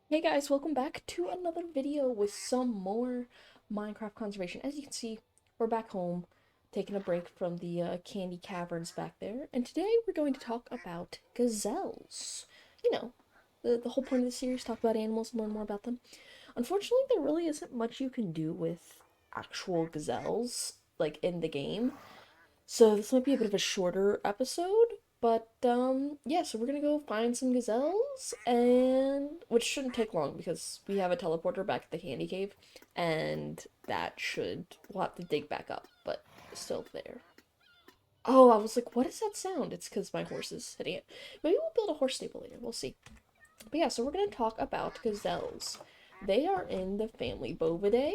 Hey guys, welcome back to another video with some more Minecraft conservation. As you can see, we're back home, taking a break from the candy caverns back there, and today we're going to talk about gazelles. You know, the whole point of the series, talk about animals and learn more about them. Unfortunately, there really isn't much you can do with actual gazelles, like, in the game. So this might be a bit of a shorter episode, but yeah, so we're gonna go find some gazelles, and which shouldn't take long because we have a teleporter back at the candy cave, and that should we'll have to dig back up, but it's still there. Oh, I was like, what is that sound? It's because my horse is hitting it. Maybe we'll build a horse stable later. We'll see. But yeah, so we're gonna talk about gazelles. They are in the family Bovidae,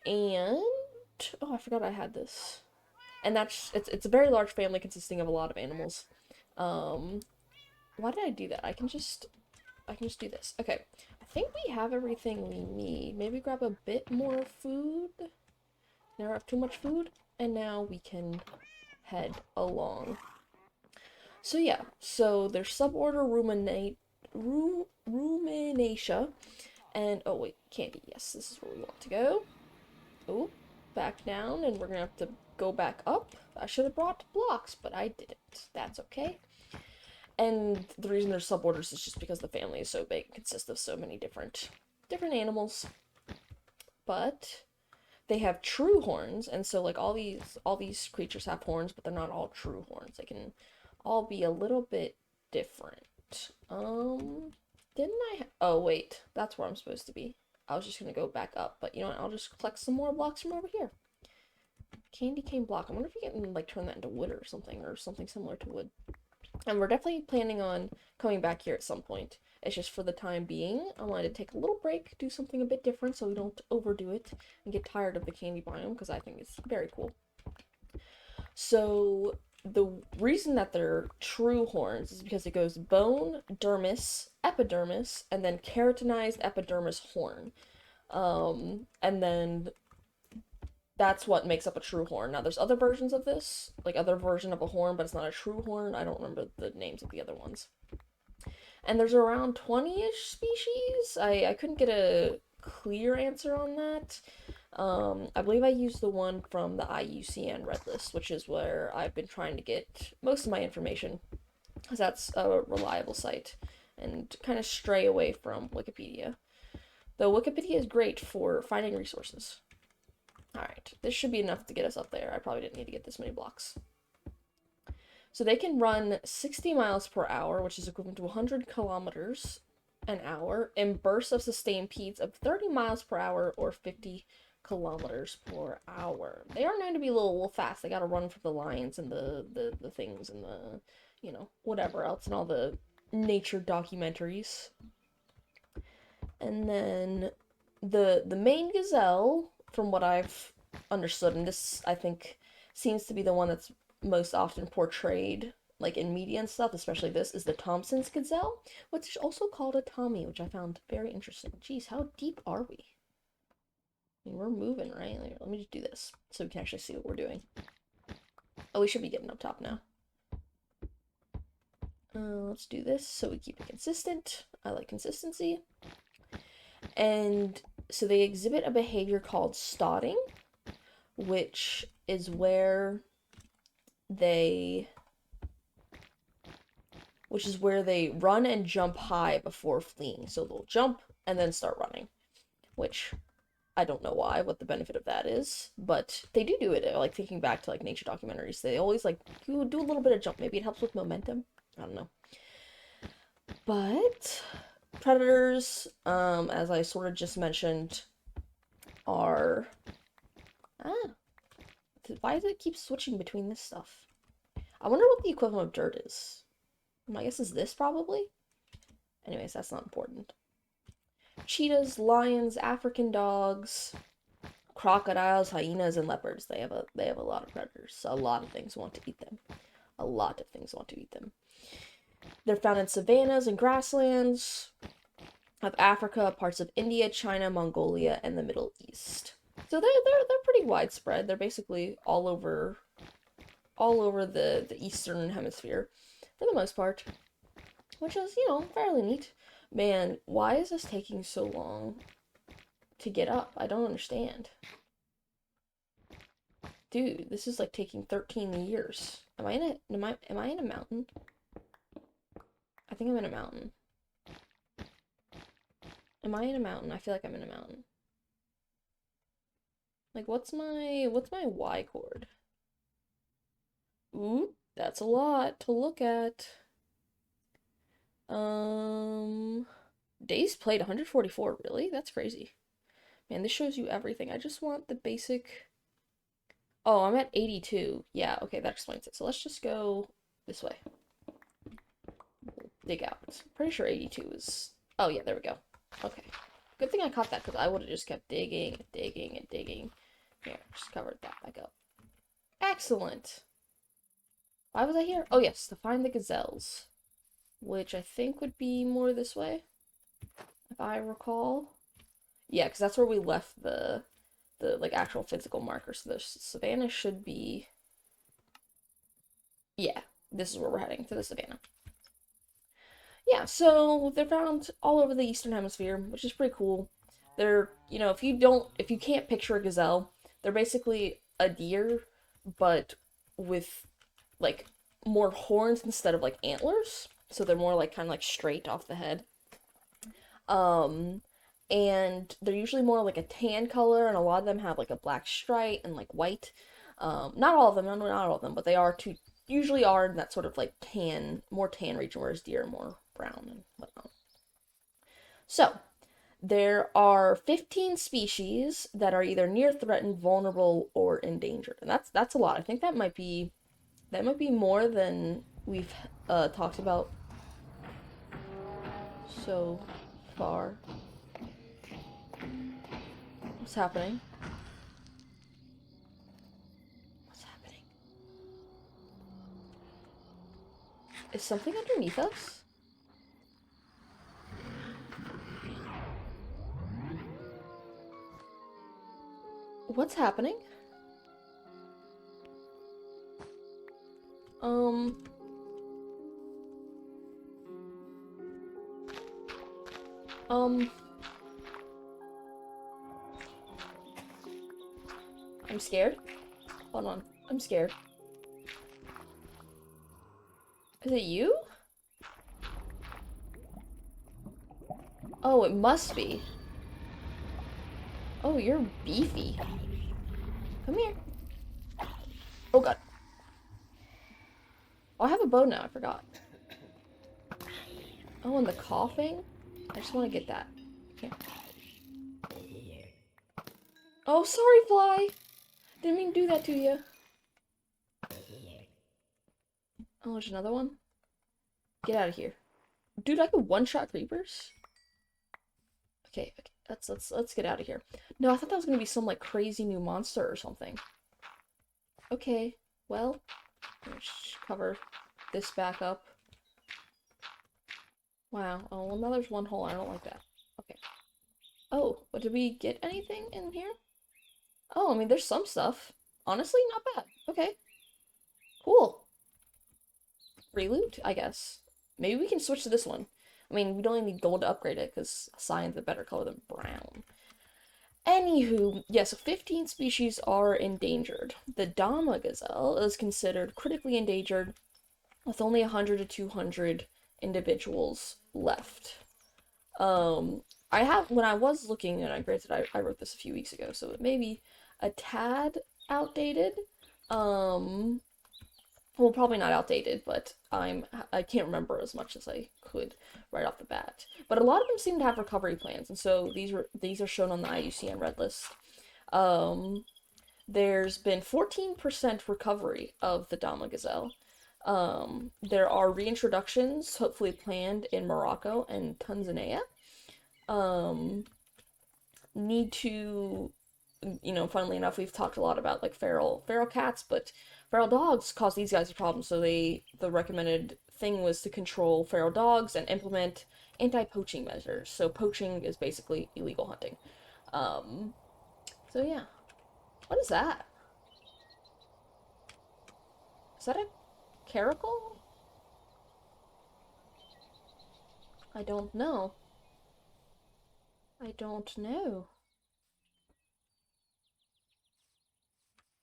and oh, I forgot I had this. And it's a very large family consisting of a lot of animals. Um, why did I do that? I can just do this. Okay, I think we have everything we need. Maybe grab a bit more food. Never have too much food, and now we can head along. So yeah, so there's suborder ruminatia, and oh wait, candy. Yes, this is where we want to go. Oh, back down, and we're gonna have to go back up. I should have brought blocks, but I didn't. That's okay. And the reason there's suborders is just because the family is so big, it consists of so many different animals. But they have true horns, and so like all these creatures have horns, but they're not all true horns. They can all be a little bit different. Didn't I? Oh wait, that's where I'm supposed to be. I was just gonna go back up, but you know what? I'll just collect some more blocks from over here. Candy cane block. I wonder if you can like turn that into wood or something similar to wood. And we're definitely planning on coming back here at some point. It's just for the time being, I wanted to take a little break, do something a bit different so we don't overdo it and get tired of the candy biome because I think it's very cool. So the reason that they're true horns is because it goes bone, dermis, epidermis, and then keratinized epidermis horn. And then that's what makes up a true horn. Now, there's other versions of this, like other version of a horn, but it's not a true horn. I don't remember the names of the other ones. And there's around 20-ish species. I couldn't get a clear answer on that. I believe I used the one from the IUCN Red List, which is where I've been trying to get most of my information, because that's a reliable site, and kind of stray away from Wikipedia. Though Wikipedia is great for finding resources. Alright, this should be enough to get us up there. I probably didn't need to get this many blocks. So they can run 60 miles per hour, which is equivalent to 100 kilometers an hour, in bursts of sustained speeds of 30 miles per hour or 50 kilometers per hour. They are known to be a little fast. They gotta run from the lions and the things and the, whatever else and all the nature documentaries. And then the main gazelle, from what I've understood, and this I think seems to be the one that's most often portrayed like in media and stuff, especially this, is the Thompson's gazelle, which is also called a Tommy, which I found very interesting. Jeez, how deep are we? I mean, we're moving, right? Like, let me just do this so we can actually see what we're doing. Oh, we should be getting up top now. Let's do this so we keep it consistent. I like consistency. And so they exhibit a behavior called stotting, which is where they run and jump high before fleeing. So they'll jump and then start running, which I don't know what the benefit of that is, but they do it. Like thinking back to like nature documentaries, they always like you do a little bit of jump. Maybe it helps with momentum. I don't know. But predators, as I sort of just mentioned, are ah. Why does it keep switching between this stuff? I wonder what the equivalent of dirt is. My guess is this probably. Anyways, that's not important. Cheetahs, lions, African dogs, crocodiles, hyenas, and leopards. They have a lot of predators. So a lot of things want to eat them. A lot of things want to eat them. They're found in savannas and grasslands of Africa, parts of India, China, Mongolia, and the Middle East. So they're pretty widespread. They're basically all over the eastern hemisphere for the most part, which is, fairly neat. Man, why is this taking so long to get up? I don't understand. Dude, this is like taking 13 years. Am I in a mountain? I think I'm in a mountain. Am I in a mountain? I feel like I'm in a mountain. Like what's my Y chord? Ooh, that's a lot to look at. Um, Days played 144, really? That's crazy. Man, this shows you everything. I just want the basic. Oh, I'm at 82. Yeah, okay, that explains it. So let's just go this way. Dig out. Pretty sure 82 is. Oh, yeah, there we go. Okay. Good thing I caught that because I would have just kept digging and digging and digging. Here, just covered that back up. Excellent. Why was I here? Oh, yes, to find the gazelles, which I think would be more this way, if I recall. Yeah, because that's where we left the like actual physical marker. So the savannah should be. Yeah, this is where we're heading, to the savannah. Yeah, so they're found all over the Eastern Hemisphere, which is pretty cool. They're, if you can't picture a gazelle, they're basically a deer, but with like more horns instead of like antlers. So they're more like kind of like straight off the head. Um, and they're usually more like a tan color, and a lot of them have like a black stripe and like white. Not all of them, not all of them, but they are too usually are in that sort of like tan, more tan region, whereas deer are more brown and whatnot. So, there are 15 species that are either near threatened, vulnerable, or endangered, and that's a lot. I think that might be more than we've talked about so far. What's happening? What's happening? Is something underneath us? What's happening? Um, um, I'm scared. Hold on. I'm scared. Is it you? Oh, it must be. Oh, you're beefy. Come here. Oh god. Oh, I have a bow now. I forgot. Oh, and the coughing? I just want to get that. Here. Oh, sorry, fly. Didn't mean to do that to you. Oh, there's another one. Get out of here. Dude, I could one-shot creepers? Okay, okay. Let's get out of here. No, I thought that was gonna be some like crazy new monster or something. Okay, well, let's cover this back up. Wow. Oh, well, now there's one hole. I don't like that. Okay. Oh, but did we get anything in here? Oh, I mean, there's some stuff. Honestly, not bad. Okay. Cool. Free loot, I guess. Maybe we can switch to this one. I mean, we don't even need gold to upgrade it, because cyan's a better color than brown. Anywho, yeah, so 15 species are endangered. The Dama gazelle is considered critically endangered, with only 100 to 200 individuals left. Um, when I was looking, and granted, I wrote this a few weeks ago, so it may be a tad outdated. Um, well, probably not outdated, but I can't remember as much as I could right off the bat. But a lot of them seem to have recovery plans, and so these are shown on the IUCN Red List. Um, there's been 14% recovery of the Dama gazelle. There are reintroductions, hopefully planned in Morocco and Tanzania. Um, Need to, funnily enough, we've talked a lot about like feral cats, but feral dogs cause these guys a problem. So the recommended thing was to control feral dogs and implement anti-poaching measures. So poaching is basically illegal hunting. Um, so yeah, what is that? Is that a caracal? I don't know. I don't know.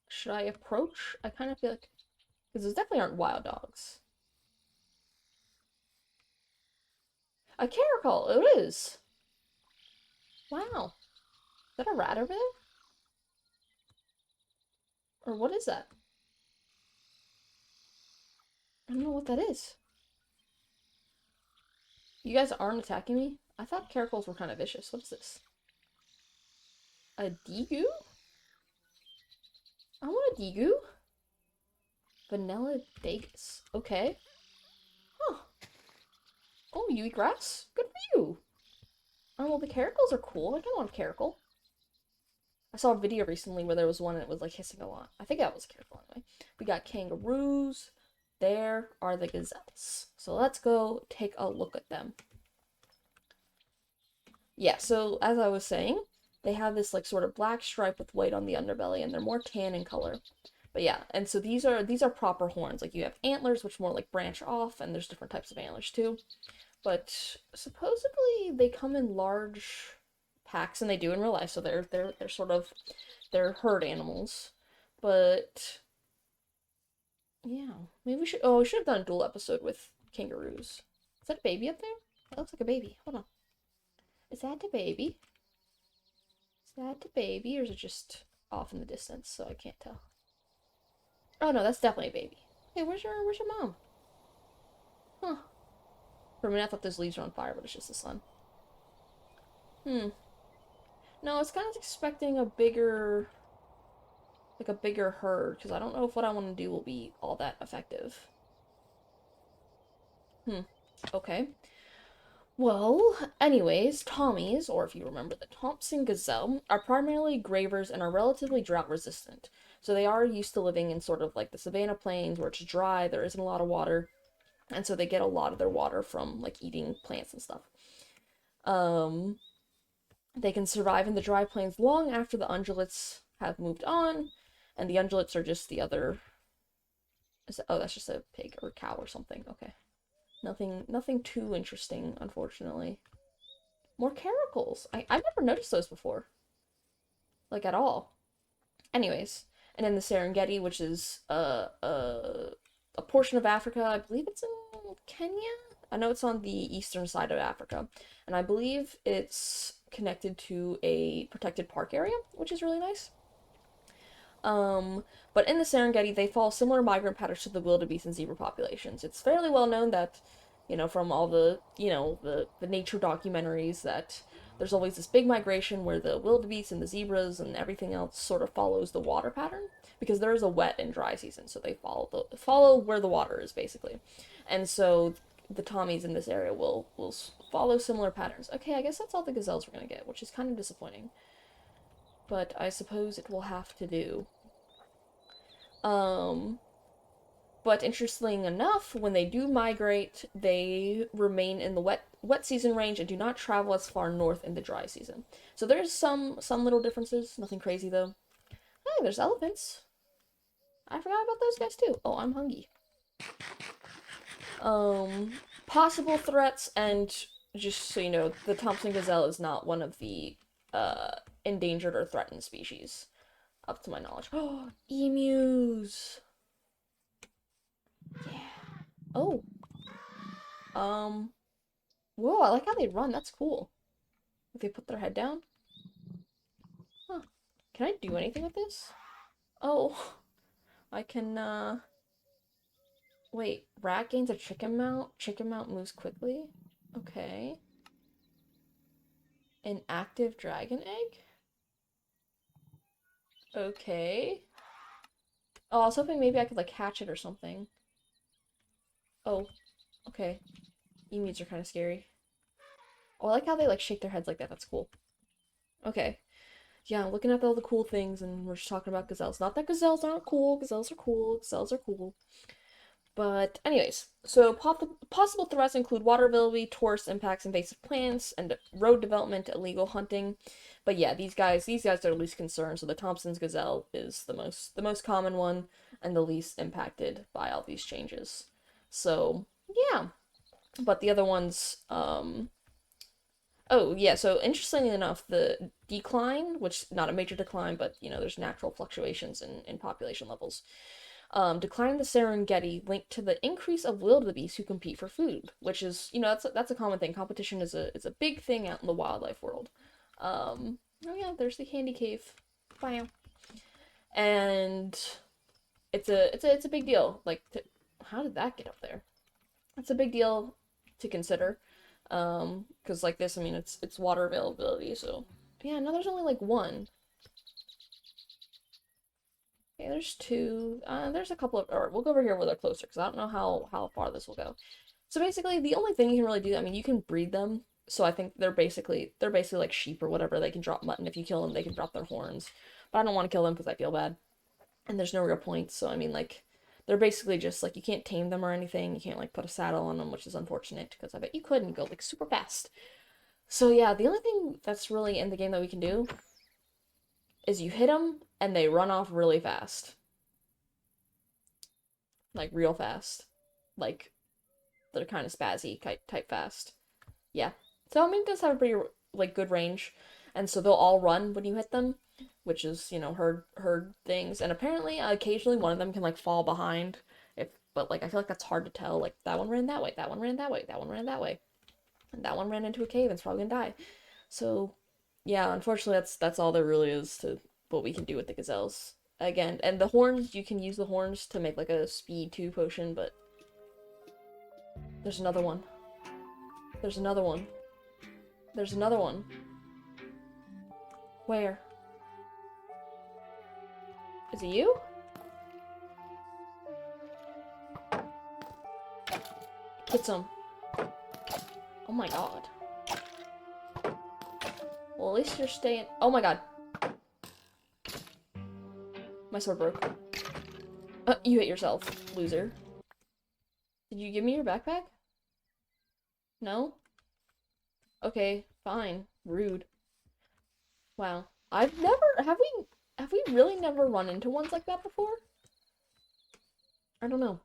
Should I approach? I kind of feel like, because those definitely aren't wild dogs. A caracal, it is. Wow. Is that a rat over there? Or what is that? I don't know what that is. You guys aren't attacking me? I thought caracals were kind of vicious. What is this? A degu? I want a degu. Vanilla Dagus. Okay. Huh. Oh, you eat grass? Good for you. Oh, well, the caracals are cool. I kind of want a caracal. I saw a video recently where there was one and it was like hissing a lot. I think that was a caracal anyway. We got kangaroos. There are the gazelles. So let's go take a look at them. Yeah, so as I was saying, they have this like sort of black stripe with white on the underbelly and they're more tan in color. But yeah, and so these are proper horns. Like you have antlers which more like branch off and there's different types of antlers too. But supposedly they come in large packs and they do in real life, so they're sort of they're herd animals. But yeah, maybe we should we should have done a dual episode with kangaroos. Is that a baby up there? That looks like a baby. Hold on. Is that a baby? Is that a baby or is it just off in the distance so I can't tell? Oh no, that's definitely a baby. Hey, where's your mom? Huh. For a minute I thought those leaves were on fire, but it's just the sun. Hmm. No, I was kind of expecting a bigger, like a bigger herd, because I don't know if what I want to do will be all that effective. Hmm. Okay. Well, anyways, Tommies, or if you remember the Thompson Gazelle, are primarily grazers and are relatively drought resistant. So they are used to living in sort of like the savanna plains where it's dry, there isn't a lot of water, and so they get a lot of their water from like eating plants and stuff. Um, they can survive in the dry plains long after the ungulates have moved on, and the ungulates are just the other. Oh, that's just a pig or cow or something. Okay, nothing too interesting, unfortunately. More caracals. I've never noticed those before, like at all. Anyways, and in the Serengeti, which is a portion of Africa, I believe it's in Kenya. I know it's on the eastern side of Africa, and I believe it's connected to a protected park area, which is really nice. Um, but in the Serengeti, they follow similar migrant patterns to the wildebeest and zebra populations. It's fairly well known that, from all the, the nature documentaries, that there's always this big migration where the wildebeest and the zebras and everything else sort of follows the water pattern because there is a wet and dry season, so they follow where the water is basically, and so the Tommies in this area will follow similar patterns. Okay, I guess that's all the gazelles we're gonna get, which is kind of disappointing, but I suppose it will have to do. Um, but interestingly enough, when they do migrate, they remain in the wet season range and do not travel as far north in the dry season. So there's some little differences, nothing crazy though. Hey, there's elephants. I forgot about those guys too. Oh, I'm hungry. Um, Possible threats, and just so you know, the Thompson gazelle is not one of the endangered or threatened species, up to my knowledge. Oh, emus. Yeah. Oh, um, whoa, I like how they run. That's cool. If they put their head down. Huh. Can I do anything with this? Oh, I can, wait. Rat gains a chicken mount. Chicken mount moves quickly. Okay. An active dragon egg? Okay. Oh, I was hoping maybe I could, like, hatch it or something. Oh, okay. Emus are kind of scary. Oh, I like how they, like, shake their heads like that. That's cool. Okay. Yeah, I'm looking at all the cool things, and we're just talking about gazelles. Not that gazelles aren't cool. Gazelles are cool. Gazelles are cool. But anyways, so possible threats include water availability, tourist impacts, invasive plants, and road development, illegal hunting. But yeah, these guys are the least concerned. So the Thompson's gazelle is the most common one and the least impacted by all these changes. So yeah, but the other ones, Oh, yeah, so interestingly enough, the decline, which not a major decline, but there's natural fluctuations in population levels. Declining the Serengeti linked to the increase of wildebeest who compete for food, which is, that's a common thing. Competition is a big thing out in the wildlife world. Oh yeah, there's the candy cave. Wow. And it's a big deal. Like, how did that get up there? It's a big deal to consider. Because like this, I mean, it's water availability. So yeah, no, there's only like one. Okay, there's two. There's a couple of. Or we'll go over here where they're closer because I don't know how far this will go. So basically, the only thing you can really do, I mean, you can breed them. So I think they're basically like sheep or whatever. They can drop mutton if you kill them. They can drop their horns. But I don't want to kill them because I feel bad, and there's no real point. So I mean, like, they're basically just like you can't tame them or anything. You can't like put a saddle on them, which is unfortunate because I bet you could and go like super fast. So yeah, the only thing that's really in the game that we can do is you hit them and they run off really fast, like real fast, like they're kind of spazzy type fast. Yeah. So I mean, it does have a pretty like good range, and so they'll all run when you hit them, which is herd things. And apparently, occasionally one of them can like fall behind. If but like I feel like that's hard to tell. Like that one ran that way, that one ran that way, that one ran that way, and that one ran into a cave and's probably gonna die. So yeah, unfortunately, that's all there really is to what we can do with the gazelles. Again, and the horns, you can use the horns to make like a speed 2 potion, but there's another one. There's another one. There's another one. Where? Is it you? Get some. Oh my god. Well, at least you're staying. Oh my god. My sword broke. You hit yourself, loser. Did you give me your backpack? No? Okay, fine. Rude. Wow. I've never. Have we really never run into ones like that before? I don't know.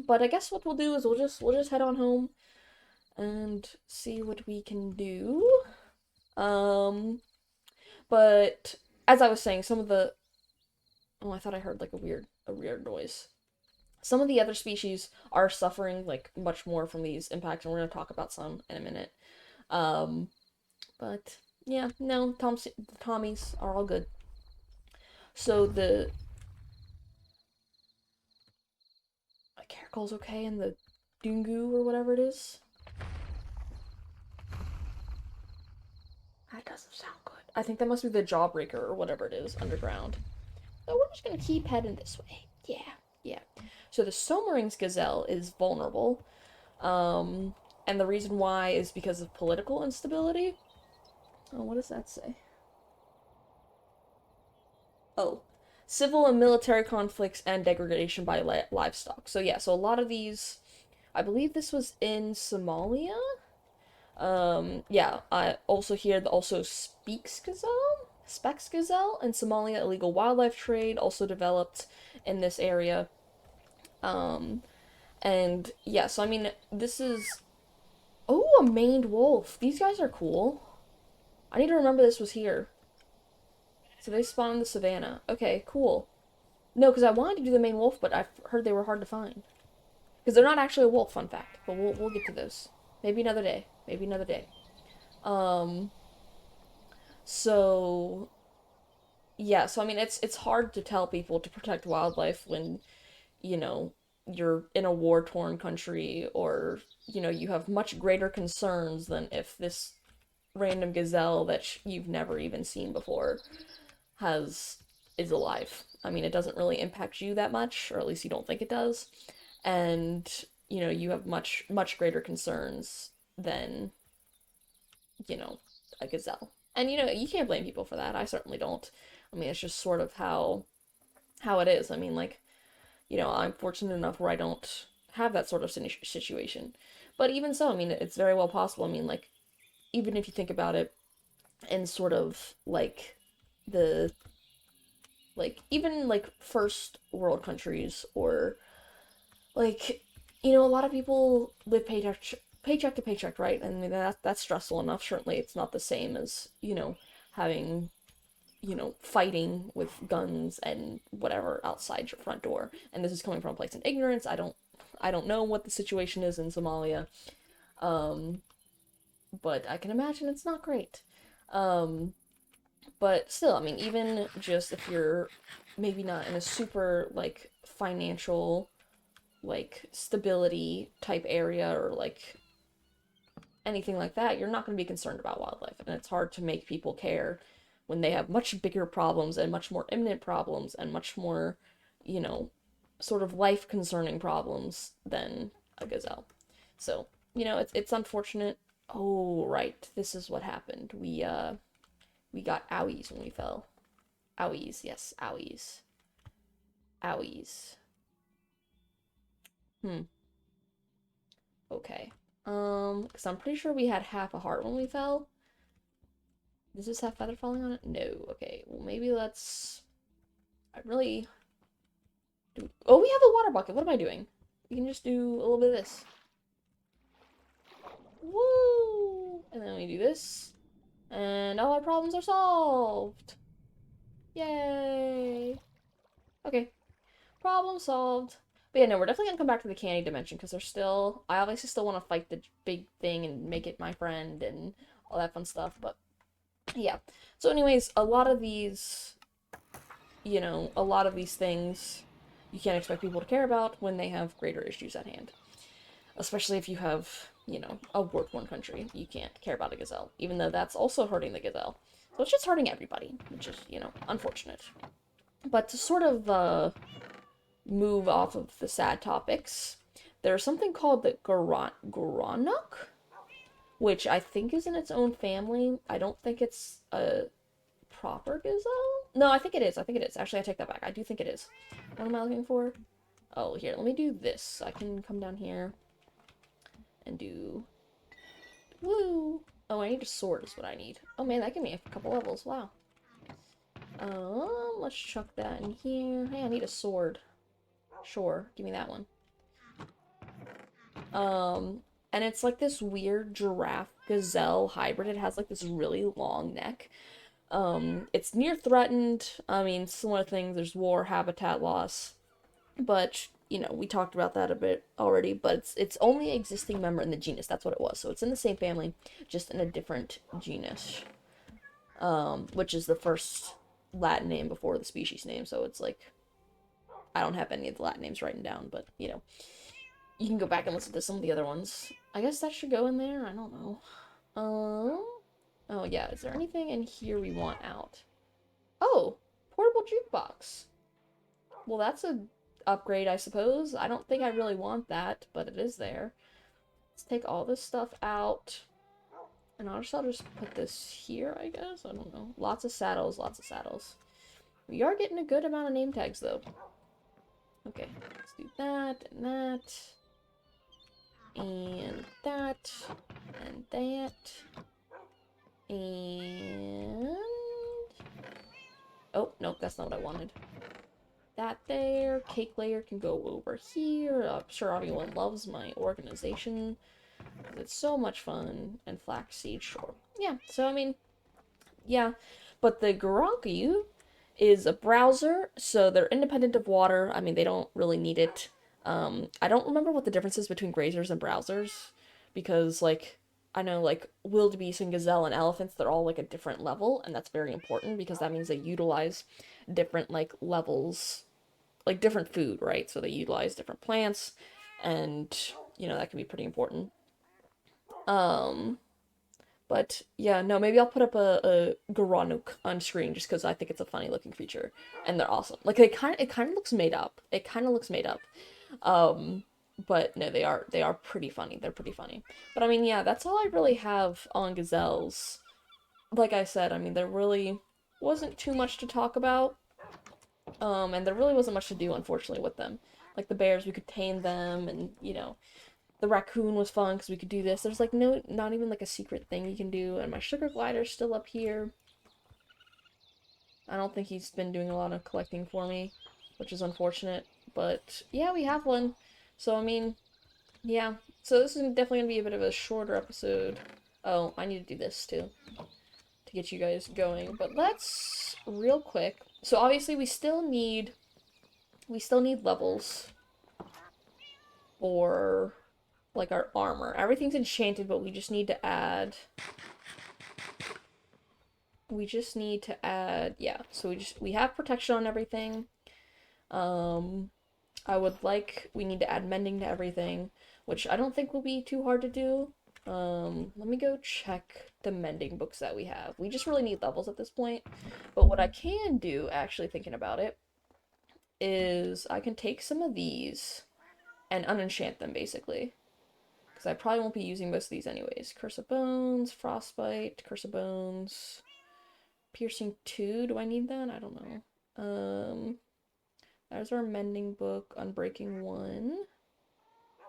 But I guess what we'll do is we'll just head on home and see what we can do. Um, but as I was saying, some of the oh, I thought I heard like a weird noise. Some of the other species are suffering like much more from these impacts, and we're gonna talk about some in a minute. Um, but yeah, no, the Tommies are all good. So the caracol's okay, and the Dungu or whatever it is. That doesn't sound good. I think that must be the Jawbreaker or whatever it is underground. So we're just gonna keep heading this way. Yeah, yeah. So the Somering's gazelle is vulnerable. And the reason why is because of political instability. Oh, what does that say? Oh, civil and military conflicts and degradation by livestock. So yeah, so a lot of these, I believe this was in Somalia. Yeah, I also hear the also Specs gazelle in Somalia, illegal wildlife trade also developed in this area. Um, and yeah, so I mean, this is oh, a maned wolf. These guys are cool. I need to remember this was here. So they spawn in the savannah. Okay, cool. No, because I wanted to do the main wolf, but I've heard they were hard to find. Because they're not actually a wolf, fun fact. But we'll get to those. Maybe another day. Maybe another day. Um, so yeah, so I mean it's hard to tell people to protect wildlife when, you know, you're in a war-torn country or, you have much greater concerns than if this random gazelle that you've never even seen before has is alive. I mean, it doesn't really impact you that much, or at least you don't think it does. And, you have much greater concerns than, you know, a gazelle. And you can't blame people for that. I certainly don't. I mean, it's just sort of how it is. I mean, like, I'm fortunate enough where I don't have that sort of situation. But even so, I mean, it's very well possible. I mean, like, even if you think about it in sort of like the even like first world countries or like a lot of people live paycheck to paycheck, right? And that's stressful enough. Certainly, it's not the same as, having, fighting with guns and whatever outside your front door. And this is coming from a place in ignorance. I don't know what the situation is in Somalia. Um, but I can imagine it's not great. Um, but still, I mean, even just if you're maybe not in a super like financial like stability type area or like anything like that, you're not going to be concerned about wildlife. And it's hard to make people care when they have much bigger problems and much more imminent problems and much more, you know, sort of life concerning problems than a gazelle. So, it's unfortunate. Oh, right. This is what happened. We got owies when we fell. Owies, yes, owies. Owies. Hmm. Okay. Because I'm pretty sure we had half a heart when we fell. Does this have feather falling on it? No. Okay. Well, maybe let's. I really. Oh, we have a water bucket. What am I doing? We can just do a little bit of this. Woo! And then we do this. And all our problems are solved. Yay! Okay. Problem solved. But yeah, no, we're definitely gonna come back to the candy dimension because there's still. I obviously still want to fight the big thing and make it my friend and all that fun stuff. But yeah. So, anyways, a lot of these things you can't expect people to care about when they have greater issues at hand. Especially if you have, a war-torn country. You can't care about a gazelle, even though that's also hurting the gazelle. So it's just hurting everybody, which is, unfortunate. But to sort of move off of the sad topics, there's something called the Goronok, which I think is in its own family. I don't think it's a proper gazelle. No, I think it is. I think it is. Actually, I take that back. I do think it is. What am I looking for? Oh, here. Let me do this. I can come down here and do... Woo! Oh, I need a sword is what I need. Oh, man, that gave me a couple levels. Wow. Let's chuck that in here. Hey, I need a sword. Sure, give me that one. And it's like this weird giraffe gazelle hybrid. It has like this really long neck. It's near threatened. I mean, similar things. There's war, habitat loss. But, we talked about that a bit already, but it's only existing member in the genus. That's what it was. So it's in the same family, just in a different genus. Which is the first Latin name before the species name. So it's like, I don't have any of the Latin names written down, but, you can go back and listen to some of the other ones. I guess that should go in there. I don't know. Oh yeah, is there anything in here we want out? Oh, portable jukebox. Well, that's a upgrade, I suppose. I don't think I really want that, but it is there. Let's take all this stuff out. And I'll just put this here, I guess. I don't know. Lots of saddles, lots of saddles. We are getting a good amount of name tags, though. Okay, let's do that, and that. And that. And that. And... Oh, nope, that's not what I wanted. That there. Cake layer can go over here. I'm sure everyone loves my organization. It's so much fun. And flaxseed, sure. Yeah, so I mean, yeah. But the Garanku is a browser, so they're independent of water. I mean, they don't really need it. I don't remember what the difference is between grazers and browsers, because, like, I know, like, wildebeest and gazelle and elephants, they're all, like, a different level, and that's very important, because that means they utilize different, like, levels, like, different food, right? So they utilize different plants, and, that can be pretty important. Um, but yeah, no, maybe I'll put up a Goronuk on screen just because I think it's a funny looking creature, and they're awesome. Like it kind of looks made up. It kind of looks made up. Um, but no, they are pretty funny. They're pretty funny. But I mean, yeah, that's all I really have on gazelles. Like I said, I mean, there really wasn't too much to talk about. And there really wasn't much to do, unfortunately, with them. Like the bears, we could tame them, and the raccoon was fun because we could do this. There's like not even like a secret thing you can do. And my sugar glider's still up here. I don't think he's been doing a lot of collecting for me, which is unfortunate. But yeah, we have one. So I mean, yeah, So this is definitely gonna be a bit of a shorter episode. Oh, I need to do this too to get you guys going. But let's real quick. So obviously we still need levels for like our armor. Everything's enchanted, but we just need to add yeah, so we have protection on everything. Um we need to add mending to everything, which I don't think will be too hard to do. Let me go check the mending books that we have. We just really need levels at this point. But what I can do, actually thinking about it, is I can take some of these and unenchant them basically. Because I probably won't be using most of these anyways. Curse of Bones, Frostbite, Curse of Bones, Piercing 2. Do I need that? I don't know. There's our mending book, Unbreaking 1,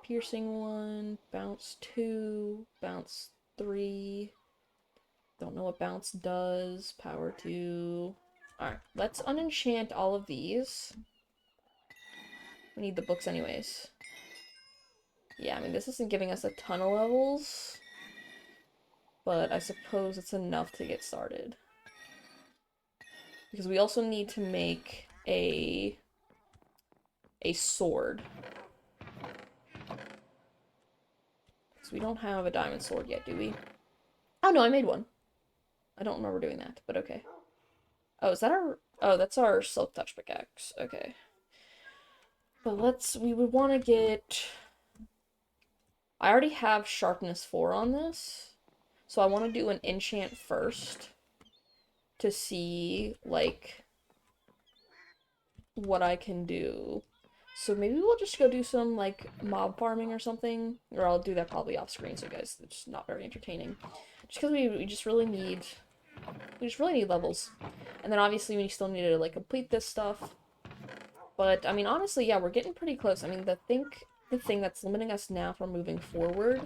Piercing 1, Bounce 2, Bounce 3. Don't know what Bounce does. Power 2. Alright, let's unenchant all of these. We need the books anyways. Yeah, I mean, this isn't giving us a ton of levels, but I suppose it's enough to get started. Because we also need to make a sword. Because we don't have a diamond sword yet, do we? Oh no, I made one. I don't remember doing that, but okay. Oh, is that our... Oh, that's our Silk Touch pickaxe. Okay. But we would want to get... I already have Sharpness 4 on this, so I want to do an enchant first to see, like, what I can do. So maybe we'll just go do some, like, mob farming or something, or I'll do that probably off screen, so guys, it's not very entertaining. Just because we just really need... We just really need levels. And then obviously we still need to, like, complete this stuff. But, I mean, honestly, yeah, we're getting pretty close. I mean, the thing that's limiting us now from moving forward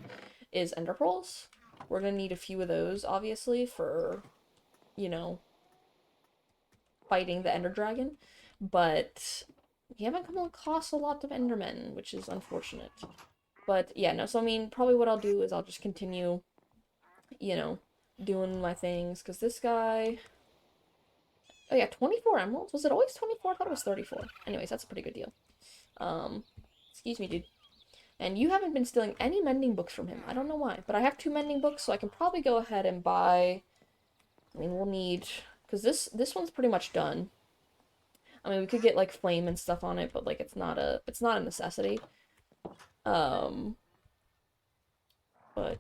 is ender pearls. We're gonna need a few of those, obviously, for, you know, fighting the ender dragon. But we haven't come across a lot of endermen, which is unfortunate. But, yeah, no, so, I mean, probably what I'll do is I'll just continue, you know, doing my things, because this guy... Oh yeah, 24 emeralds? Was it always 24? I thought it was 34. Anyways, that's a pretty good deal. Excuse me, dude. And you haven't been stealing any mending books from him. I don't know why. But I have 2 mending books, so I can probably go ahead and buy... I mean, we'll need... Because this one's pretty much done. I mean, we could get, like, flame and stuff on it, but, like, it's not a necessity. But,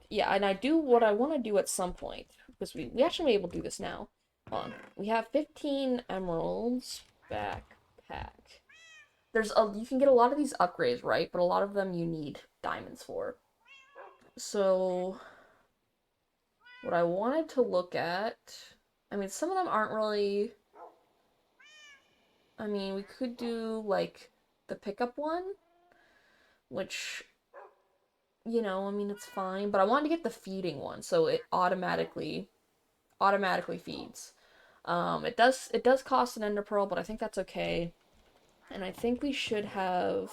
yeah, and I do what I want to do at some point. Because we actually may be able to do this now. Hold on. We have 15 emeralds. Backpack. You can get a lot of these upgrades, right? But a lot of them you need diamonds for. So, what I wanted to look at... I mean, some of them aren't really... I mean, we could do, like, the pickup one, which, you know, I mean, it's fine. But I wanted to get the feeding one, so it automatically feeds. It does cost an ender pearl, but I think that's okay. And I think we should have...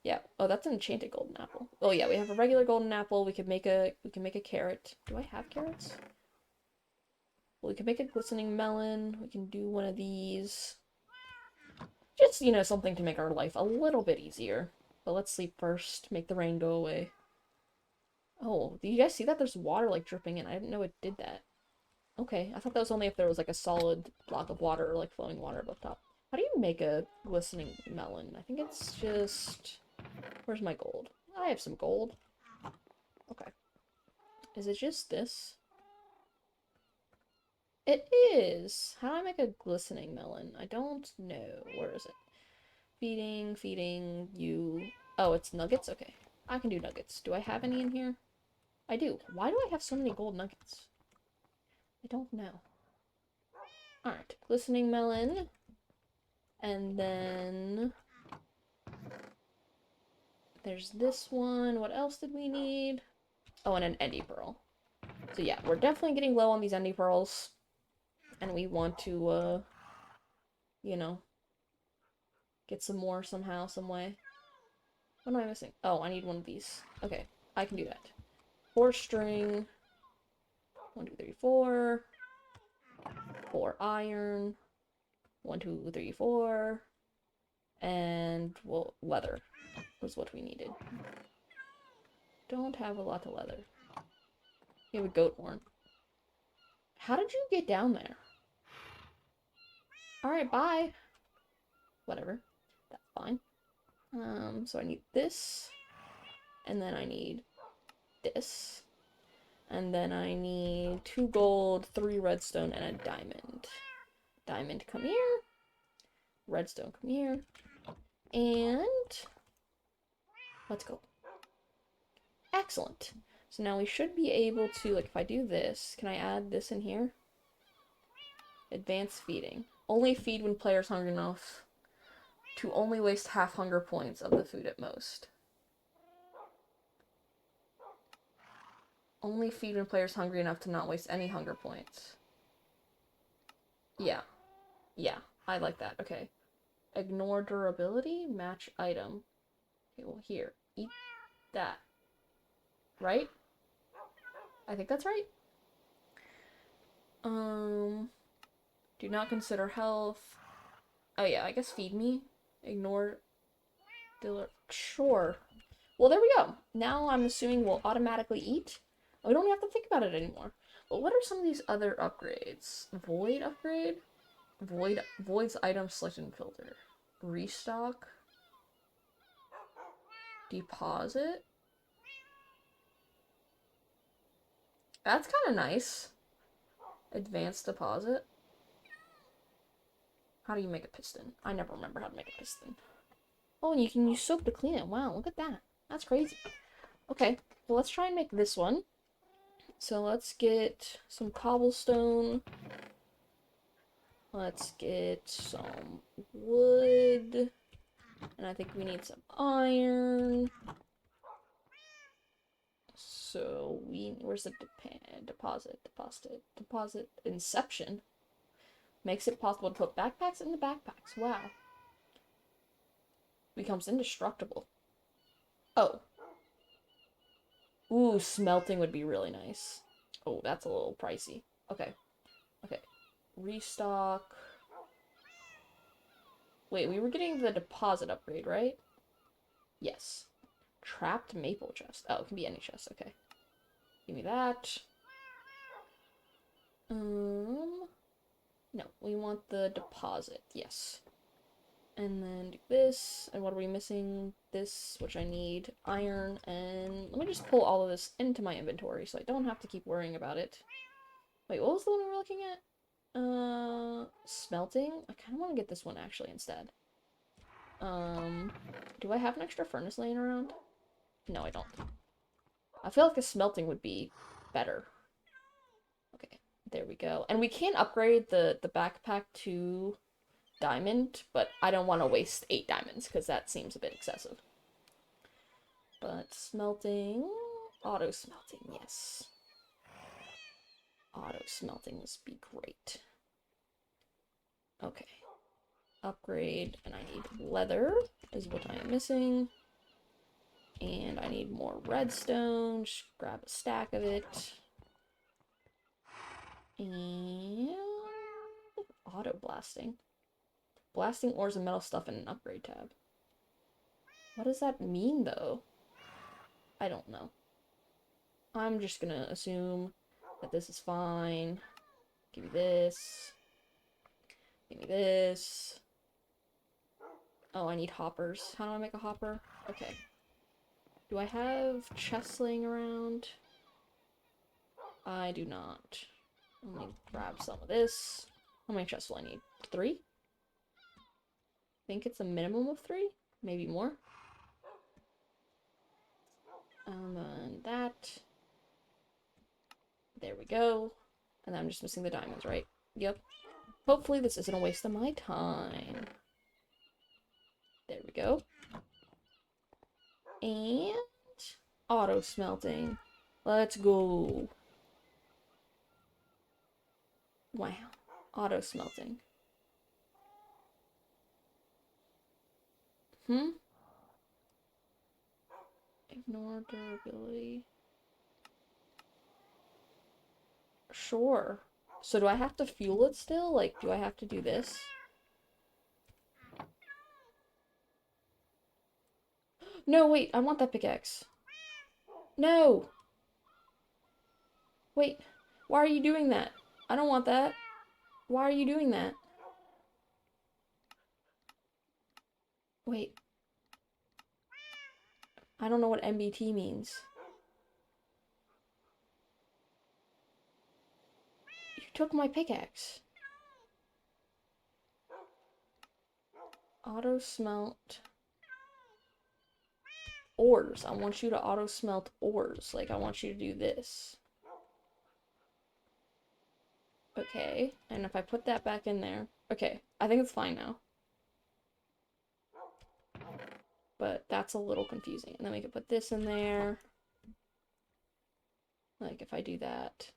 Yeah. Oh, that's an enchanted golden apple. Oh yeah, we have a regular golden apple. We can make a carrot. Do I have carrots? Well, we can make a glistening melon. We can do one of these. Just, you know, something to make our life a little bit easier. But let's sleep first. Make the rain go away. Oh, do you guys see that? There's water, like, dripping in. I didn't know it did that. Okay, I thought that was only if there was, like, a solid block of water or, like, flowing water above top. How do you make a glistening melon? I think it's just... Where's my gold? I have some gold. Okay. Is it just this? It is! How do I make a glistening melon? I don't know. Where is it? Feeding, you... Oh, it's nuggets? Okay. I can do nuggets. Do I have any in here? I do. Why do I have so many gold nuggets? I don't know. Alright. Glistening melon. And then... There's this one. What else did we need? Oh, and an endy pearl. So yeah, we're definitely getting low on these endy pearls. And we want to, you know, get some more somehow, some way. What am I missing? Oh, I need one of these. Okay. I can do that. 4 string. 1, 2, 3, 4. 4 iron. 1, 2, 3, 4. And, well, leather was what we needed. Don't have a lot of leather. You have a goat horn. How did you get down there? Alright, bye. Whatever. That's fine. So I need this. And then I need this. And then I need 2 gold, 3 redstone, and a diamond. Diamond, come here. Redstone, come here. And let's go. Excellent. So now we should be able to, like, if I do this, can I add this in here? Advanced feeding. Only feed when players hungry enough to only waste half hunger points of the food at most. Only feed when players hungry enough to not waste any hunger points. Yeah. Yeah, I like that. Okay. Ignore durability, match item. Okay, well, here. Eat that. Right? I think that's right. Do not consider health. Oh yeah, I guess feed me. Ignore sure. Well, there we go. Now I'm assuming we'll automatically eat. We don't have to think about it anymore. But what are some of these other upgrades? Void upgrade? Void's item selection filter. Restock. Deposit. That's kind of nice. Advanced deposit. How do you make a piston? I never remember how to make a piston. Oh, and you can use soap to clean it. Wow, look at that. That's crazy. Okay, well, let's try and make this one. So let's get some cobblestone. Let's get some wood. And I think we need some iron. So where's the deposit, inception. Makes it possible to put backpacks in the backpacks. Wow. Becomes indestructible. Oh. Ooh, smelting would be really nice. Oh, that's a little pricey. Okay. Okay. Restock. Wait, we were getting the deposit upgrade, right? Yes. Trapped maple chest. Oh, it can be any chest. Okay. Give me that. No, we want the deposit. Yes. And then do this. And what are we missing? This, which I need. Iron. And let me just pull all of this into my inventory so I don't have to keep worrying about it. Wait, what was the one we were looking at? Smelting? I kind of want to get this one actually instead. Do I have an extra furnace laying around? No, I don't. I feel like a smelting would be better. Okay, there we go. And we can upgrade the backpack to diamond, but I don't want to waste 8 diamonds because that seems a bit excessive. But smelting, auto smelting, yes. Auto smelting must be great. Okay. Upgrade, and I need leather is what I am missing. And I need more redstone. Just grab a stack of it. And auto blasting. Blasting ores and metal stuff in an upgrade tab. What does that mean, though? I don't know. I'm just gonna assume that this is fine. Give me this. Give me this. Oh, I need hoppers. How do I make a hopper? Okay. Do I have chests laying around? I do not. Let me grab some of this. How many chests will I need? 3? I think it's a minimum of 3? Maybe more. And that. There we go. And I'm just missing the diamonds, right? Yep. Hopefully this isn't a waste of my time. There we go. And auto smelting. Let's go. Wow. Auto smelting. Ignore durability. Sure. So do I have to fuel it still? Like, do I have to do this? No, wait, I want that pickaxe. No! Wait, why are you doing that? I don't want that. Why are you doing that? Wait, I don't know what MBT means. You took my pickaxe. Auto smelt ores. I want you to auto smelt ores. Like, I want you to do this. Okay, and if I put that back in there. Okay, I think it's fine now. But that's a little confusing. And then we could put this in there. Like, if I do that.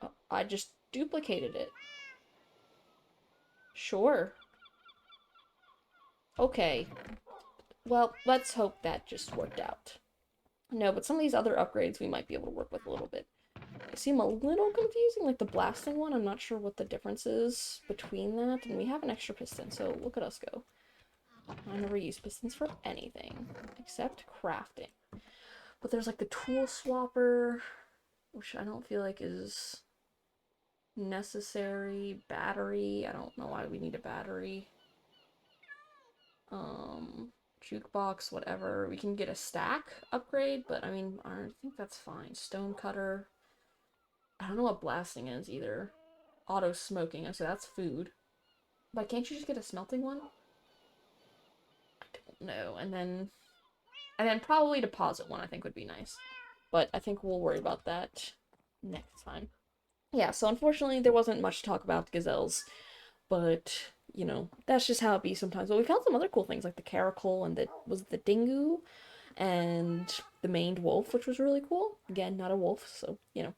Oh, I just duplicated it. Sure. Okay. Well, let's hope that just worked out. No, but some of these other upgrades we might be able to work with a little bit. They seem a little confusing, like the blasting one. I'm not sure what the difference is between that. And we have an extra piston, so look at us go. I never use pistons for anything except crafting. But there's like the tool swapper, which I don't feel like is necessary. Battery. I don't know why we need a battery. Jukebox, whatever. We can get a stack upgrade, but I mean, I think that's fine. Stone cutter. I don't know what blasting is either. Auto smoking. So that's food. But can't you just get a smelting one? I don't know. And then probably deposit one I think would be nice. But I think we'll worry about that next time. Yeah, so unfortunately there wasn't much to talk about gazelles, but you know, that's just how it be sometimes. But we found some other cool things like the caracal and the dingo and the maned wolf, which was really cool. Again, not a wolf, so you know.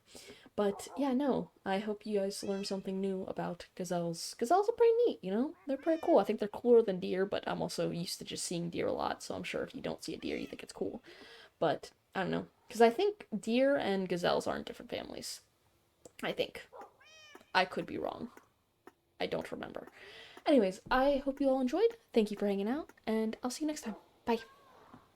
But yeah, no, I hope you guys learned something new about gazelles. Gazelles are pretty neat, you know? They're pretty cool. I think they're cooler than deer, but I'm also used to just seeing deer a lot, so I'm sure if you don't see a deer, you think it's cool. But I don't know. Because I think deer and gazelles are in different families. I think. I could be wrong. I don't remember. Anyways, I hope you all enjoyed. Thank you for hanging out, and I'll see you next time. Bye.